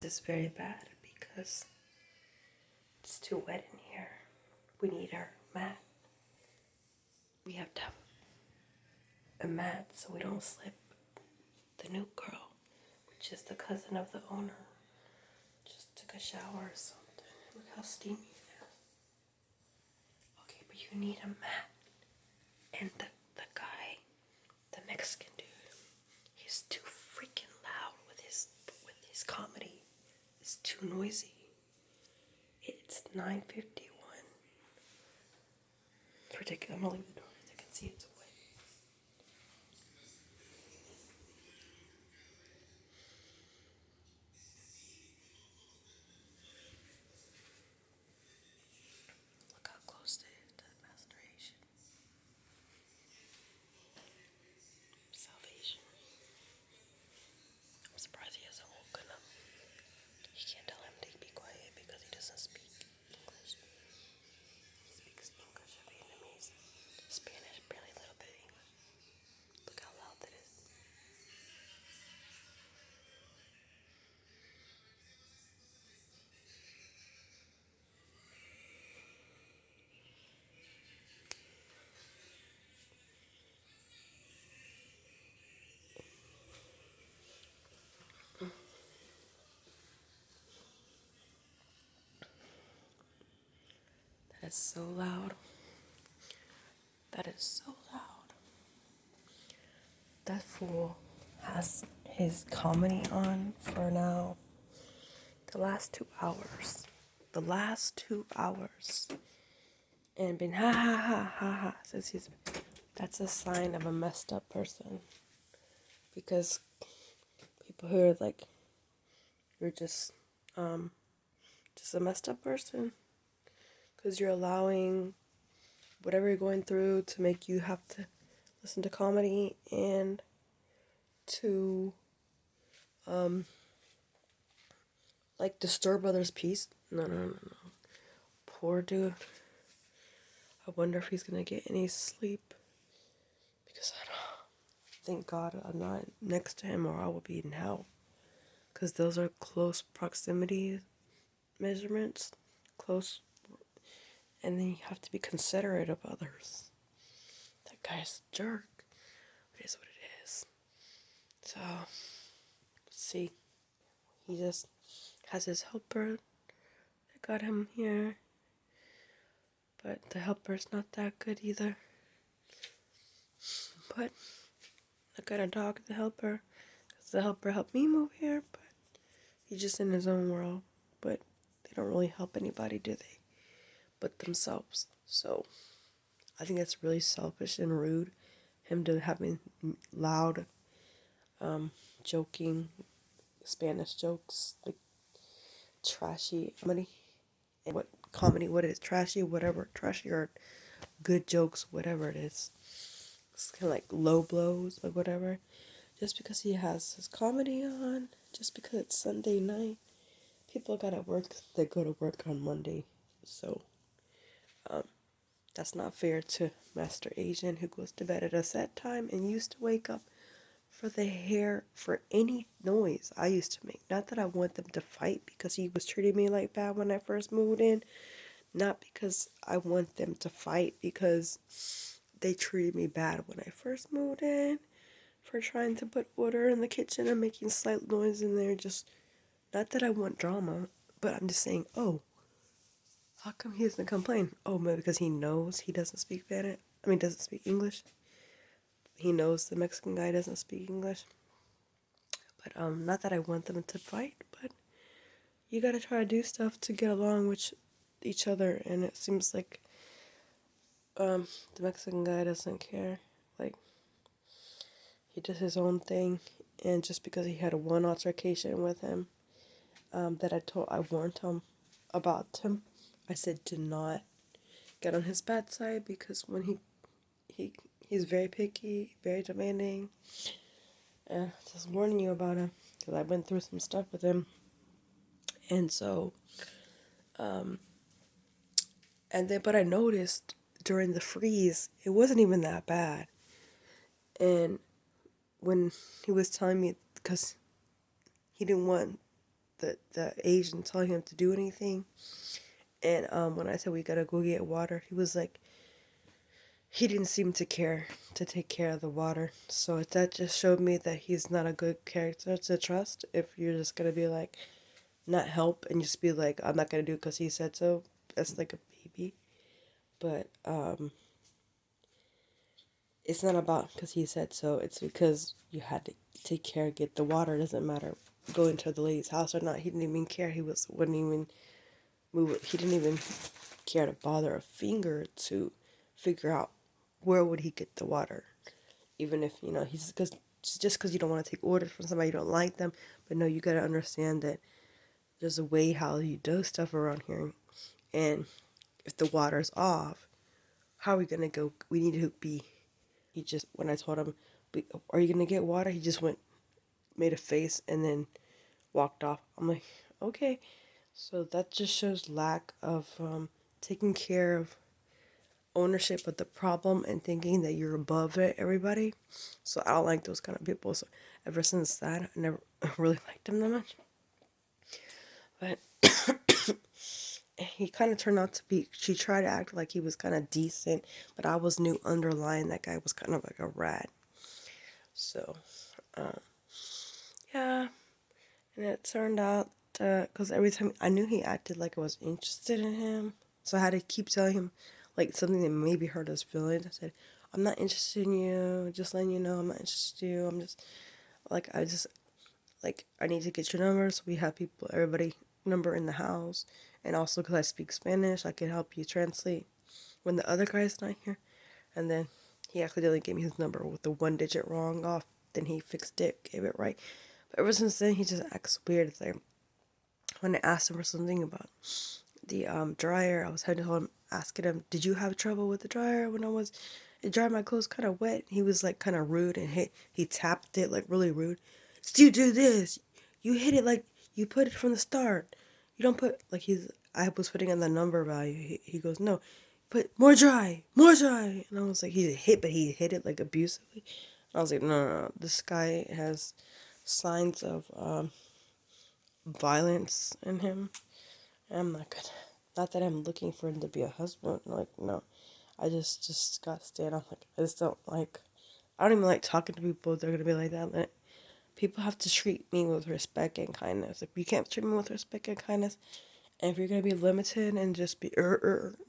This is very bad because it's too wet in here. We need our mat. We have to have a mat so we don't slip. The new girl, which is the cousin of the owner, just took a shower or something. Look how steamy it is. Okay, but you need a mat. And the guy, the Mexican dude, he's too freaking loud with his comedy. It's too noisy. It's 9:51. It's ridiculous. I'm gonna leave the door so you can see it's away. Look how close it is to masturbation. Salvation. I'm surprised he hasn't woken up. You can't tell him to be quiet because he doesn't speak English. He speaks English or Vietnamese, Spanish, barely a little bit of English. Look how loud that is. That is so loud. That is so loud. That fool has his comedy on for now. The last 2 hours. The last 2 hours. And been ha ha ha ha ha. Says he's. That's a sign of a messed up person. Because people who are like, you're just a messed up person. Because you're allowing whatever you're going through to make you have to listen to comedy and to like disturb others' peace. No. Poor dude. I wonder if he's gonna get any sleep. Because I don't. Thank God I'm not next to him or I will be in hell. Because those are close proximity measurements. Close. And then you have to be considerate of others. That guy's a jerk. It is what it is. So, let's see. He just has his helper that got him here. But the helper's not that good either. But I got a dog, the helper. Because the helper helped me move here. But he's just in his own world. But they don't really help anybody, do they? But themselves. So, I think that's really selfish and rude. Him to having loud, joking Spanish jokes, like trashy comedy. And what it is, trashy, whatever, trashy or good jokes, whatever it is. It's kind of like low blows or whatever. Just because he has his comedy on, just because it's Sunday night, people gotta work, they go to work on Monday. So, that's not fair to Master Asian who goes to bed at a set time and used to wake up for any noise I used to make. Not that I want them to fight because he was treating me like that when I first moved in. Not because I want them to fight because they treated me bad when I first moved in for trying to put order in the kitchen and making slight noise in there. Just not that I want drama, but I'm just saying, oh, how come he doesn't complain? Oh, maybe because he knows he doesn't speak Spanish. Doesn't speak English. He knows the Mexican guy doesn't speak English. But not that I want them to fight, but you gotta try to do stuff to get along with each other, and it seems like the Mexican guy doesn't care. Like, he does his own thing, and just because he had one altercation with him, that I warned him about him. I said, do not get on his bad side because when he's very picky, very demanding. Just warning you about him because I went through some stuff with him, and so, but I noticed during the freeze it wasn't even that bad, and when he was telling me because he didn't want the Asian telling him to do anything. And when I said we gotta go get water, he was like, he didn't seem to care to take care of the water. So that just showed me that he's not a good character to trust. If you're just gonna be like, not help and just be like, I'm not gonna do it because he said so. That's like a baby. But it's not about because he said so. It's because you had to take care, get the water. It doesn't matter going to the lady's house or not. He didn't even care. Wouldn't even move. He didn't even care to bother a finger to figure out where would he get the water. Even if he's because just because you don't want to take orders from somebody you don't like them, but no, you gotta understand that there's a way how you do stuff around here, and if the water's off, how are we gonna go? We need to be. He just when I told him, "Are you gonna get water?" He just went, made a face, and then walked off. I'm like, okay, so that just shows lack of taking care of ownership of the problem and thinking that you're above it, everybody. So I don't like those kind of people. So ever since that, I never really liked him that much. But he kind of turned out to be, she tried to act like he was kind of decent, but I was knew underlying that guy was kind of like a rat. So, yeah. And it turned out, because every time I knew he acted like I was interested in him. So I had to keep telling him like something that maybe hurt his feelings. I said, I'm not interested in you. Just letting you know I'm not interested in you. I'm just, like, I need to get your number so we have everybody number in the house. And also because I speak Spanish, I can help you translate when the other guy's not here. And then he accidentally gave me his number with the one digit wrong off. Then he fixed it, gave it right. But ever since then, he just acts weird. It's like when I asked him for something about the dryer, I was heading home asking him, "Did you have trouble with the dryer when it dried my clothes kind of wet?" He was like kind of rude and he tapped it like really rude. "You do this. You hit it like you put it from the start. You don't put like I was putting in the number value. He goes, no, put more dry, more dry." And I was like, but he hit it like abusively. And I was like, no, no, no, this guy has signs of violence in him. And I'm not gonna. Not that I'm looking for him to be a husband. Like, no. I just got to stand off. Like, I just don't like. I don't even like talking to people. They're gonna be like that. Like, people have to treat me with respect and kindness. If you can't treat me with respect and kindness, and if you're gonna be limited and just be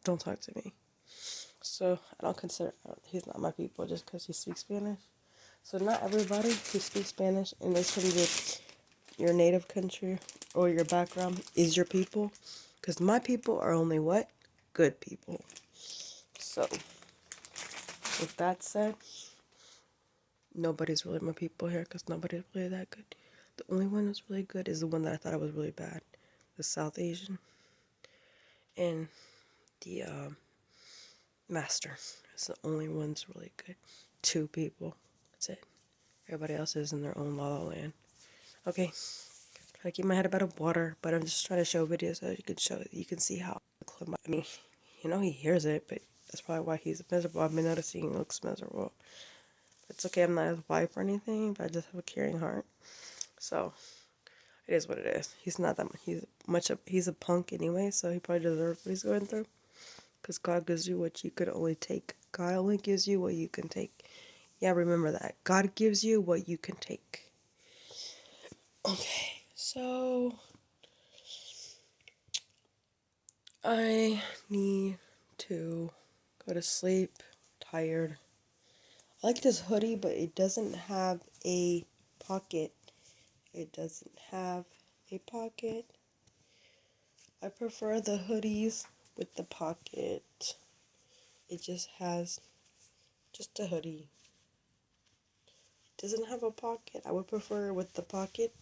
don't talk to me. So I don't consider he's not my people just because he speaks Spanish. So not everybody who speaks Spanish and is from your native country or your background is your people. Because my people are only what? Good people. So, with that said, nobody's really my people here because nobody's really that good. The only one that's really good is the one that I thought I was really bad. The South Asian. And the Master. It's the only one's really good. Two people. That's it. Everybody else is in their own la la land. Okay. Try to keep my head above water, but I'm just trying to show videos so you can see how I mean, he hears it, but that's probably why he's miserable. I've been noticing he looks miserable. It's okay, I'm not his wife or anything, but I just have a caring heart. So it is what it is. He's not that he's a punk anyway, so he probably deserves what he's going through. Because God gives you what you could only take. God only gives you what you can take. Yeah, remember that. God gives you what you can take. Okay, so I need to go to sleep. Tired. I like this hoodie, but it doesn't have a pocket. It doesn't have a pocket. I prefer the hoodies with the pocket. It just has just a hoodie. Doesn't have a pocket. I would prefer with the pocket.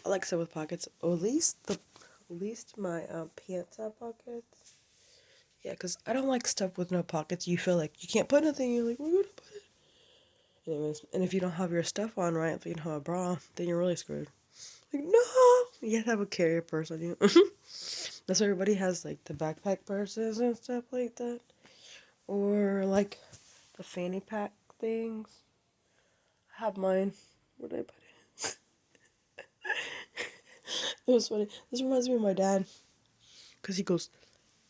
I like stuff with pockets. Or at least my pants have pockets. Yeah, cause I don't like stuff with no pockets. You feel like you can't put nothing. You're like, we're gonna put it. Anyways, and if you don't have your stuff on right, if you don't have a bra, then you're really screwed. Like, no, you have to have a carrier purse on you. That's why everybody has like the backpack purses and stuff like that, or like the fanny pack things. I have mine. Where did I put it? It was funny. This reminds me of my dad. Because he goes,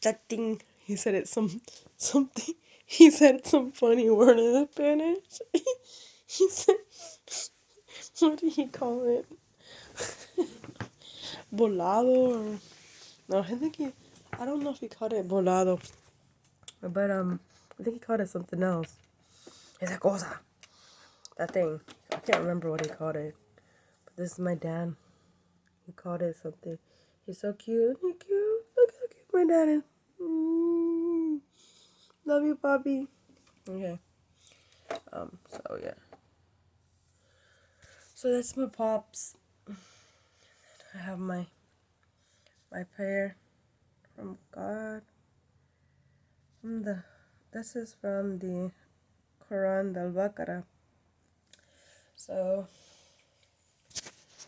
that thing. He said it something. He said some funny word in Spanish. He said, what did he call it? Volado or no? I don't know if he called it volado, but I think he called it something else. Esa cosa, that thing. I can't remember what he called it. But this is my dad. He called it something. He's so cute. Isn't he cute? Look how cute my dad is. Love you, Bobby. Okay. So yeah. So that's my pops. I have my prayer from God. This is from the Quran al-Baqarah. So,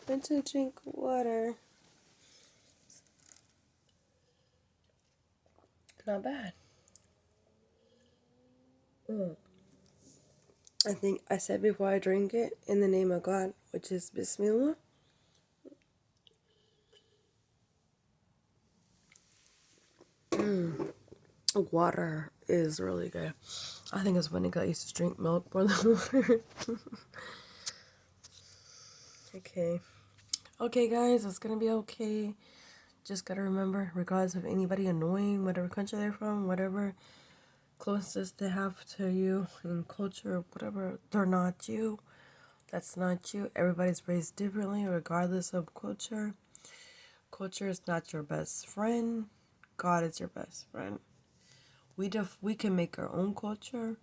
went to drink water. Not bad. I think I said before I drink it, in the name of God, which is Bismillah. Water is really good. I think it's funny 'cause I used to drink milk more than water. Okay. Okay, guys, it's gonna be okay. Just gotta remember, regardless of anybody annoying, whatever country they're from, whatever closest they have to you in culture, whatever, they're not you. That's not you. Everybody's raised differently, regardless of culture. Culture is not your best friend. God is your best friend. We can make our own culture.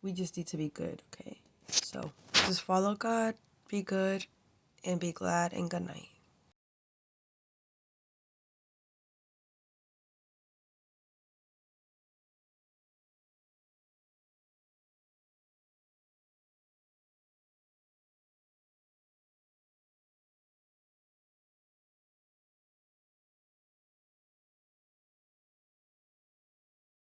We just need to be good, okay? So just follow God, be good, and be glad, and good night.